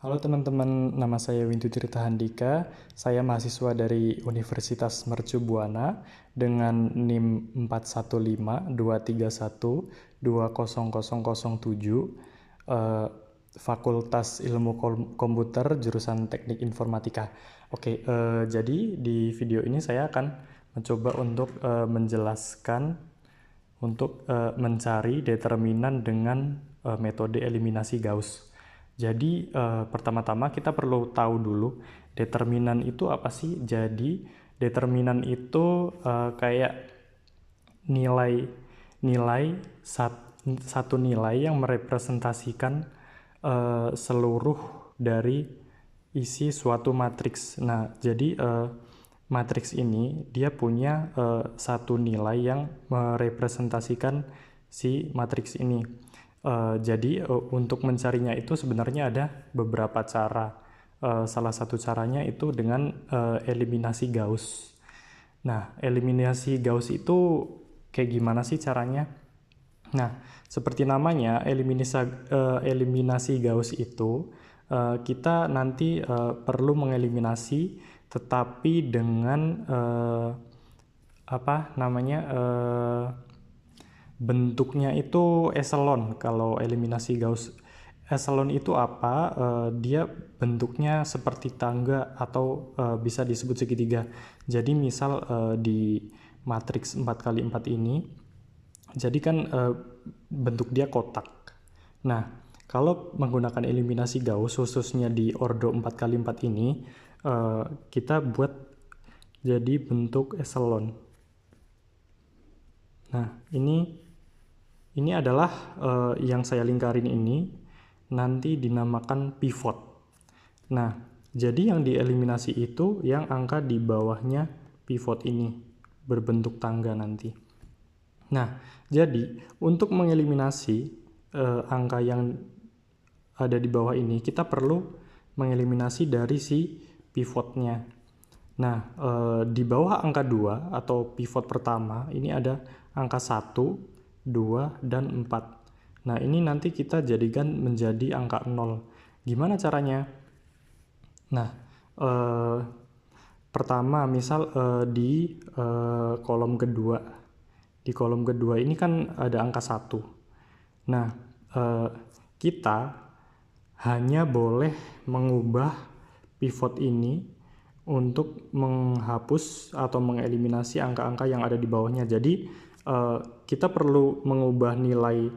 Halo teman-teman, nama saya Windu Tirta Handika. Saya mahasiswa dari Universitas Mercu Buana dengan NIM 41523120007, Fakultas Ilmu Komputer jurusan Teknik Informatika. Jadi di video ini saya akan mencoba untuk menjelaskan untuk mencari determinan dengan metode eliminasi Gauss. Jadi pertama-tama kita perlu tahu dulu determinan itu apa sih. Jadi determinan itu kayak satu nilai yang merepresentasikan seluruh dari isi suatu matriks. Nah, jadi matriks ini dia punya satu nilai yang merepresentasikan si matriks ini. Jadi untuk mencarinya itu sebenarnya ada beberapa cara. Salah satu caranya itu dengan eliminasi Gauss. Nah, eliminasi Gauss itu kayak gimana sih caranya? Nah, seperti namanya, eliminasi Gauss itu kita nanti perlu mengeliminasi, tetapi dengan bentuknya itu eselon. Kalau eliminasi Gauss, eselon itu apa? Dia bentuknya seperti tangga atau bisa disebut segitiga. Jadi misal di matriks 4x4 ini, jadi kan bentuk dia kotak. Nah, kalau menggunakan eliminasi Gauss, khususnya di ordo 4x4 ini, kita buat jadi bentuk eselon. Nah, ini adalah yang saya lingkarin ini nanti dinamakan pivot. Nah, jadi yang dieliminasi itu yang angka di bawahnya pivot ini berbentuk tangga nanti. Nah, jadi untuk mengeliminasi angka yang ada di bawah ini, kita perlu mengeliminasi dari si pivotnya. Nah, di bawah angka 2 atau pivot pertama, ini ada angka 1, 2, dan 4. Nah, ini nanti kita jadikan menjadi angka 0. Gimana caranya? Nah, pertama misal di kolom kedua. Di kolom kedua ini kan ada angka 1. Nah, kita hanya boleh mengubah pivot ini untuk menghapus atau mengeliminasi angka-angka yang ada di bawahnya. Jadi kita perlu mengubah nilai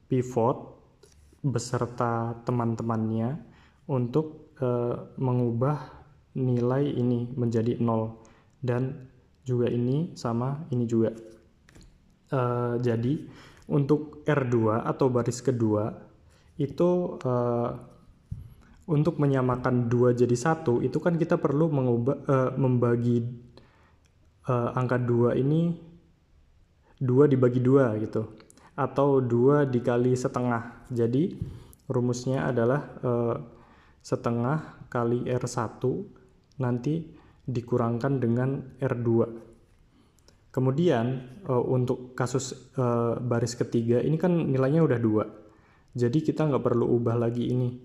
pivot beserta teman-temannya untuk mengubah nilai ini menjadi 0, dan juga ini sama ini juga. Jadi untuk R2 atau baris kedua itu untuk menyamakan 2 jadi 1 itu kan kita perlu membagi angka 2 ini 2 dibagi 2 gitu, atau 2 dikali setengah. Jadi rumusnya adalah setengah kali R1 nanti dikurangkan dengan R2. Kemudian untuk kasus baris ketiga ini kan nilainya udah 2, jadi kita nggak perlu ubah lagi ini.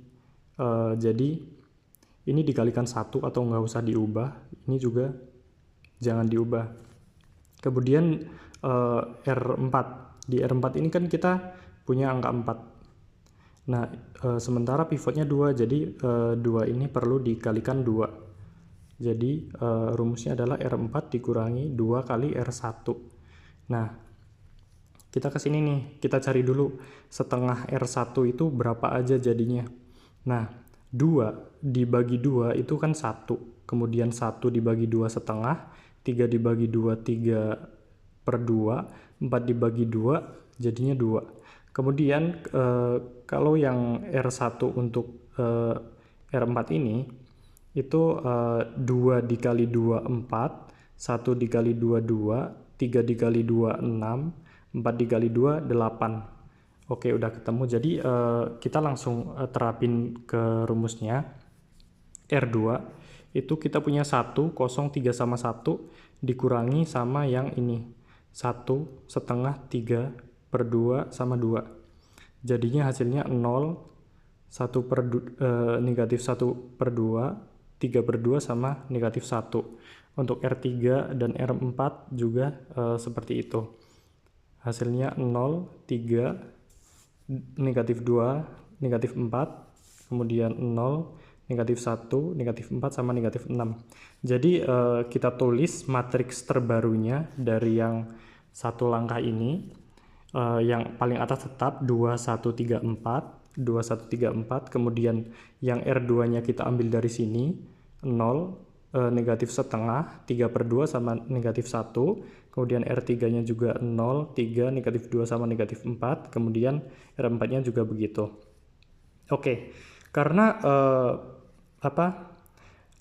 Jadi ini dikalikan 1 atau nggak usah diubah, ini juga jangan diubah. Kemudian R4, di R4 ini kan kita punya angka 4. Nah, sementara pivotnya 2, jadi 2 ini perlu dikalikan 2. Jadi rumusnya adalah R4 dikurangi 2 kali R1. Nah, kita ke sini nih, kita cari dulu setengah R1 itu berapa aja jadinya. Nah, 2 dibagi 2 itu kan 1, kemudian 1 dibagi 2 setengah, 3 dibagi 2 3/2, 4 dibagi 2 jadinya 2. Kemudian kalau yang R1 untuk R4 ini itu 2 dikali 2 4, 1 dikali 2 2, 3 dikali 2 6, 4 dikali 2 8. Oke, udah ketemu. Jadi kita langsung terapin ke rumusnya. R2 itu kita punya 1, 0, 3 sama 1 dikurangi sama yang ini 1 setengah 3/2 sama 2. Jadinya hasilnya 0, negatif 1/2, 3/2 sama negatif 1. Untuk R3 dan R4 juga seperti itu. Hasilnya 0, 3, negatif 2, negatif 4, kemudian 0, negatif 1, negatif 4, sama negatif 6. Jadi kita tulis matriks terbarunya dari yang satu langkah ini. Yang paling atas tetap 2, 1, 3, 4, 2, 1, 3, 4. Kemudian yang R2-nya kita ambil dari sini, 0, negatif setengah, 3/2 sama negatif 1. Kemudian R3-nya juga 0, 3, negatif 2 sama negatif 4. Kemudian R4-nya juga begitu. Oke, karena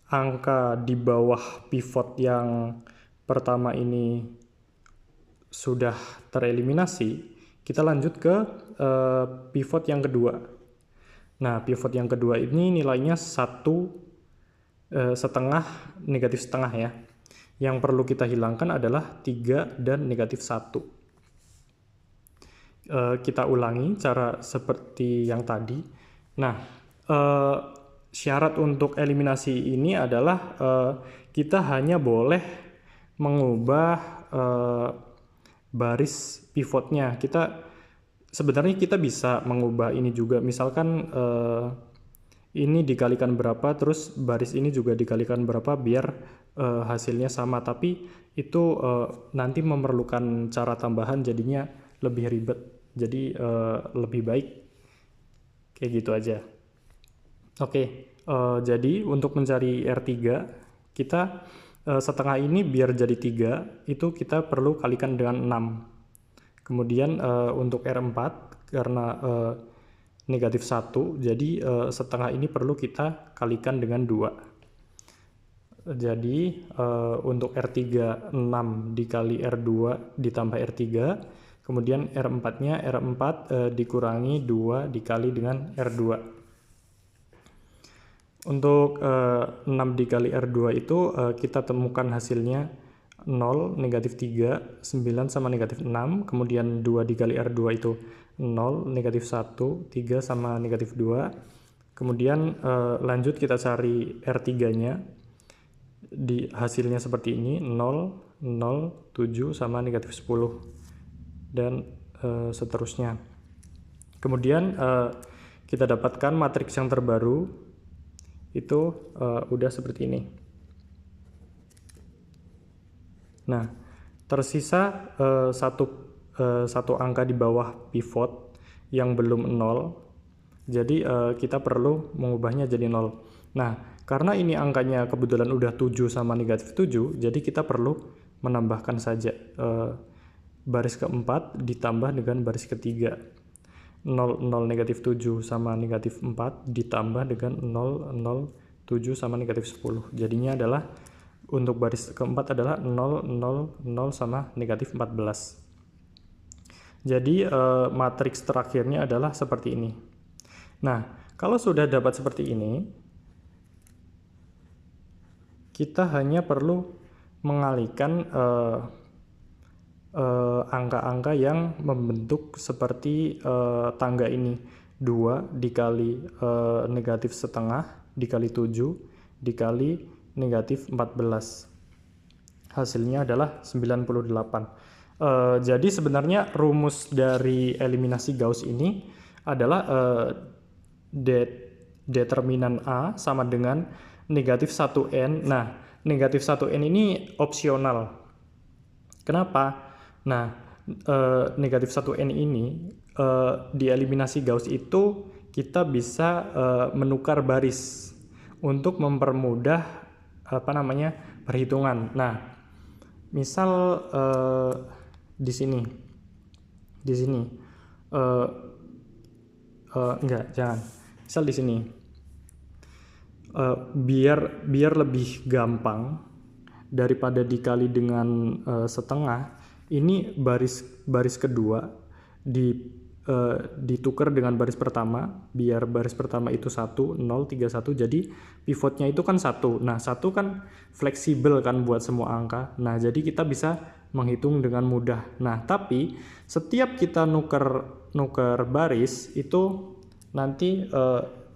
angka di bawah pivot yang pertama ini sudah tereliminasi, kita lanjut ke pivot yang kedua. Nah, pivot yang kedua ini nilainya 1, setengah, negatif setengah ya. Yang perlu kita hilangkan adalah 3 dan negatif 1. Kita ulangi cara seperti yang tadi. Nah, syarat untuk eliminasi ini adalah kita hanya boleh mengubah baris pivotnya. Sebenarnya kita bisa mengubah ini juga. Misalkan ini dikalikan berapa, terus baris ini juga dikalikan berapa biar hasilnya sama, tapi itu nanti memerlukan cara tambahan, jadinya lebih ribet. Jadi lebih baik kayak gitu aja. Oke, jadi untuk mencari R3 kita setengah ini biar jadi 3 itu kita perlu kalikan dengan 6. Kemudian untuk R4 karena negatif 1, jadi setengah ini perlu kita kalikan dengan 2. Jadi untuk R3 6 dikali R2 ditambah R3, kemudian R4-nya dikurangi 2 dikali dengan R2. Untuk 6 dikali R2 itu kita temukan hasilnya 0, negatif 3, 9 sama negatif 6, kemudian 2 dikali R2 itu 0, negatif 1, 3 sama negatif 2. Kemudian lanjut kita cari R3-nya. Di hasilnya seperti ini, 0, 0, 7 sama negatif 10. Dan seterusnya. Kemudian kita dapatkan matriks yang terbaru, itu udah seperti ini. Nah, tersisa satu angka di bawah pivot yang belum 0, jadi kita perlu mengubahnya jadi 0. Nah, karena ini angkanya kebetulan udah 7 sama negatif 7, jadi kita perlu menambahkan saja baris keempat ditambah dengan baris ketiga. 0, 0, negatif 7 sama negatif 4 ditambah dengan 0, 0, 7 sama negatif 10. Jadinya adalah untuk baris keempat adalah 0, 0, 0 sama negatif 14. Jadi matriks terakhirnya adalah seperti ini. Nah, kalau sudah dapat seperti ini, kita hanya perlu mengalihkan angka-angka yang membentuk seperti tangga ini. 2 dikali negatif setengah dikali 7 dikali negatif 14. Hasilnya adalah 98. Jadi sebenarnya rumus dari eliminasi Gauss ini adalah determinan A sama dengan negatif 1N. Nah, negatif 1N ini opsional. Kenapa? Nah, negatif 1N ini di eliminasi Gauss itu kita bisa menukar baris untuk mempermudah perhitungan. Nah, misal di sini enggak, jangan. Misal di sini biar lebih gampang daripada dikali dengan setengah, ini baris kedua ditukar dengan baris pertama, biar baris pertama itu 1, 0, 3, 1, jadi pivotnya itu kan 1. Nah, 1 kan fleksibel kan buat semua angka. Nah, jadi kita bisa menghitung dengan mudah. Nah, tapi setiap kita nuker baris itu nanti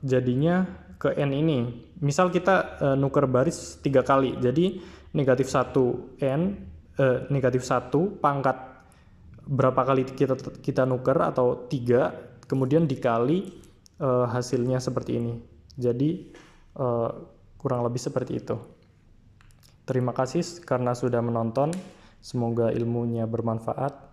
jadinya ke N ini. Misal kita nuker baris 3 kali, jadi negatif 1 N, negatif 1 pangkat berapa kali kita nuker atau 3, kemudian dikali hasilnya seperti ini. Jadi kurang lebih seperti itu. Terima kasih karena sudah menonton, semoga ilmunya bermanfaat.